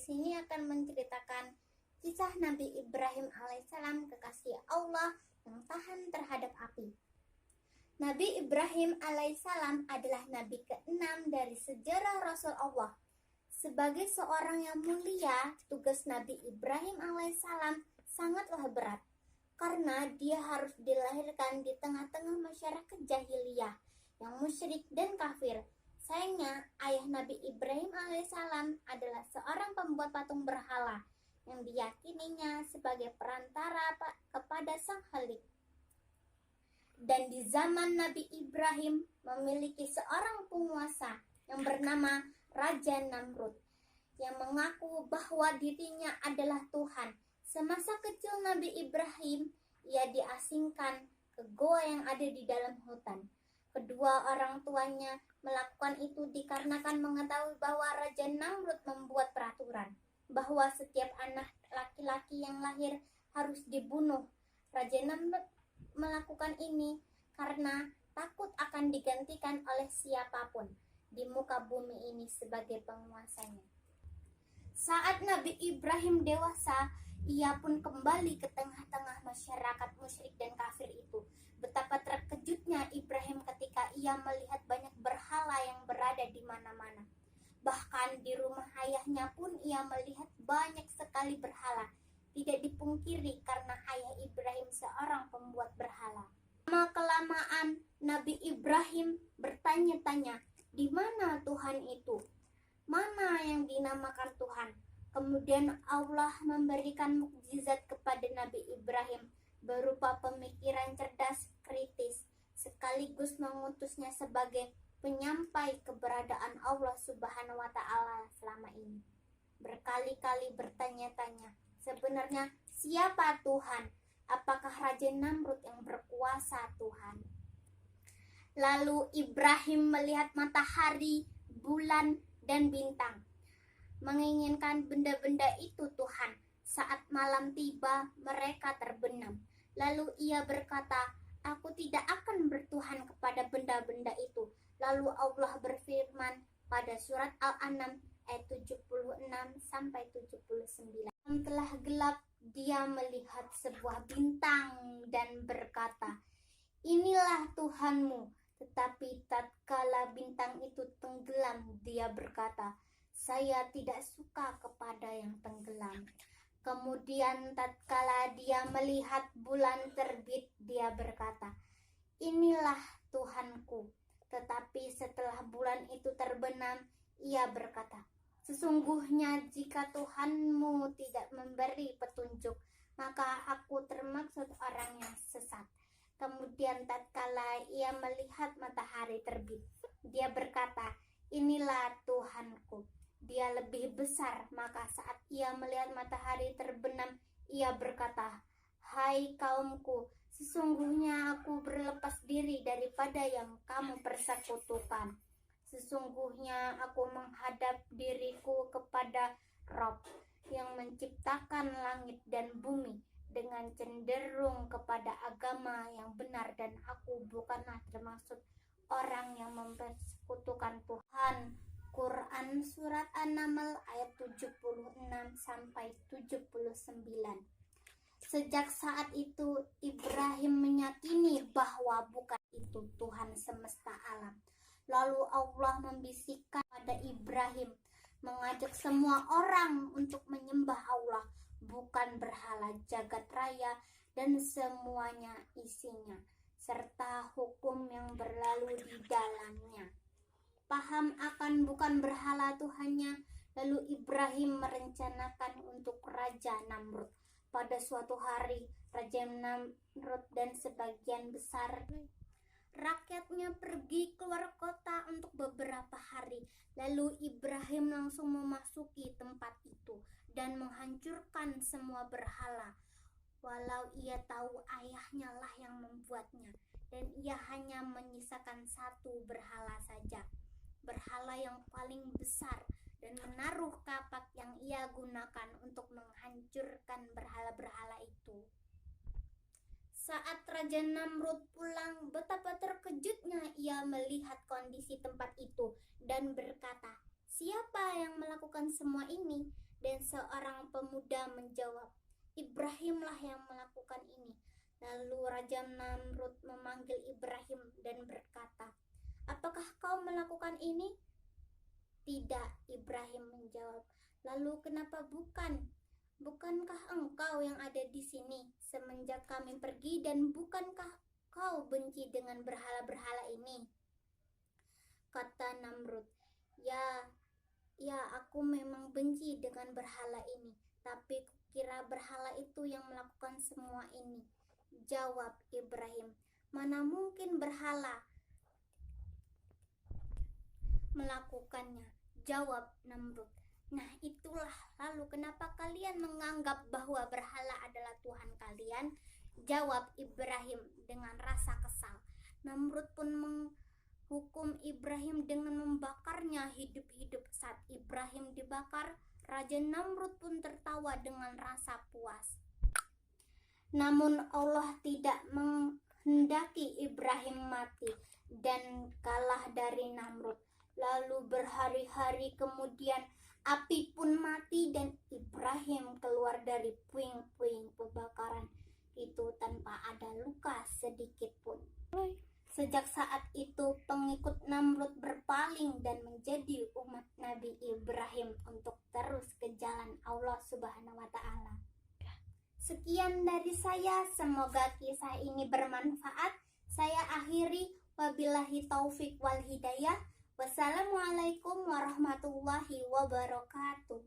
sini akan menceritakan kisah Nabi Ibrahim alaihissalam, kekasih Allah yang tahan terhadap api. Nabi Ibrahim alaihissalam adalah nabi ke-6 dari sejarah Rasul Allah. Sebagai seorang yang mulia, tugas Nabi Ibrahim alaihissalam sangatlah berat, karena dia harus dilahirkan di tengah-tengah masyarakat jahiliyah yang musyrik dan kafir. Sayangnya, ayah Nabi Ibrahim alaihissalam adalah seorang pembuat patung berhala yang diyakininya sebagai perantara kepada Sang Khalik. Dan di zaman Nabi Ibrahim memiliki seorang penguasa yang bernama Raja Namrud yang mengaku bahwa dirinya adalah Tuhan. Semasa kecil Nabi Ibrahim, ia diasingkan ke goa yang ada di dalam hutan. Kedua orang tuanya melakukan itu dikarenakan mengetahui bahwa Raja Namrud membuat peraturan bahwa setiap anak laki-laki yang lahir harus dibunuh. Raja Namrud melakukan ini karena takut akan digantikan oleh siapapun di muka bumi ini sebagai penguasanya. Saat Nabi Ibrahim dewasa, ia pun kembali ke tengah-tengah masyarakat musyrik dan kafir itu. Betapa terkejutnya Ibrahim ketika ia melihat banyak berhala yang berada di mana-mana. Bahkan di rumah ayahnya pun ia melihat banyak sekali berhala. Tidak dipungkiri karena ayah Ibrahim seorang pembuat berhala. Lama-kelamaan Nabi Ibrahim bertanya-tanya, di mana Tuhan itu? Mana yang dinamakan Tuhan? Kemudian Allah memberikan mukjizat kepada Nabi Ibrahim berupa pemikiran cerdas, kritis, sekaligus mengutusnya sebagai penyampai keberadaan Allah Subhanahu wa Ta'ala selama ini. Berkali-kali bertanya-tanya, sebenarnya siapa Tuhan? Apakah Raja Namrud yang berkuasa Tuhan? Lalu Ibrahim melihat matahari, bulan, dan bintang, menginginkan benda-benda itu Tuhan. Saat malam tiba, mereka terbenam. Lalu ia berkata, aku tidak akan bertuhan kepada benda-benda itu. Lalu Allah berfirman pada surat Al-An'am ayat 76-79. Telah gelap, dia melihat sebuah bintang dan berkata, inilah Tuhanmu. Tetapi tatkala bintang itu tenggelam, dia berkata, saya tidak suka kepada yang tenggelam. Kemudian tatkala dia melihat bulan terbit, dia berkata, inilah Tuhanku. Tetapi setelah bulan itu terbenam, ia berkata, sesungguhnya jika Tuhanmu tidak memberi petunjuk, maka aku termaksud orang yang sesat. Kemudian tatkala ia melihat matahari terbit, dia berkata, inilah Tuhanku. Dia lebih besar. Maka saat ia melihat matahari terbenam, ia berkata, hai kaumku, sesungguhnya aku berlepas diri daripada yang kamu persekutukan. Sesungguhnya aku menghadap diriku kepada Rabb yang menciptakan langit dan bumi dengan cenderung kepada agama yang benar, dan aku bukanlah termasuk orang yang mempersekutukan Tuhan. Quran Surat An-Naml ayat 76-79. Sejak saat itu Ibrahim meyakini bahwa bukan itu Tuhan semesta alam. Lalu Allah membisikkan pada Ibrahim mengajak semua orang untuk menyembah Allah, bukan berhala jagat raya dan semuanya isinya, serta hukum yang berlalu di dalamnya. Paham akan bukan berhala Tuhannya, lalu Ibrahim merencanakan untuk Raja Namrud. Pada suatu hari, Raja Namrud dan sebagian besar rakyatnya pergi keluar kota untuk beberapa hari. Lalu Ibrahim langsung memasuki tempat itu dan menghancurkan semua berhala. Walau ia tahu ayahnya lah yang membuatnya, dan ia hanya menyisakan satu berhala saja, berhala yang paling besar, dan menaruh kapak yang ia gunakan untuk menghancurkan berhala-berhala itu. Saat Raja Namrud pulang, betapa terkejutnya ia melihat kondisi tempat itu dan berkata, siapa yang melakukan semua ini? Dan seorang pemuda menjawab, Ibrahimlah yang melakukan ini. Lalu Raja Namrud memanggil Ibrahim dan berkata, apakah kau melakukan ini? Tidak, Ibrahim menjawab. Lalu kenapa bukan? Bukankah engkau yang ada di sini semenjak kami pergi, dan bukankah kau benci dengan berhala-berhala ini? Kata Namrud, ya aku memang benci dengan berhala ini, tapi kukira berhala itu yang melakukan semua ini. Jawab Ibrahim, mana mungkin berhala melakukannya. Jawab Namrud, nah itulah, lalu kenapa kalian menganggap bahwa berhala adalah Tuhan kalian? Jawab Ibrahim dengan rasa kesal. Namrud pun menghukum Ibrahim dengan membakarnya hidup-hidup. Saat Ibrahim dibakar, Raja Namrud pun tertawa dengan rasa puas. Namun Allah tidak menghendaki Ibrahim mati dan kalah dari Namrud. Lalu berhari-hari kemudian api pun mati dan Ibrahim keluar dari puing-puing pembakaran itu tanpa ada luka sedikit pun. Sejak saat itu pengikut Namrud berpaling dan menjadi umat Nabi Ibrahim untuk terus ke jalan Allah Subhanahu wa Ta'ala. Sekian dari saya, semoga kisah ini bermanfaat. Saya akhiri, wabillahi taufik wal hidayah. Wassalamualaikum warahmatullahi wabarakatuh.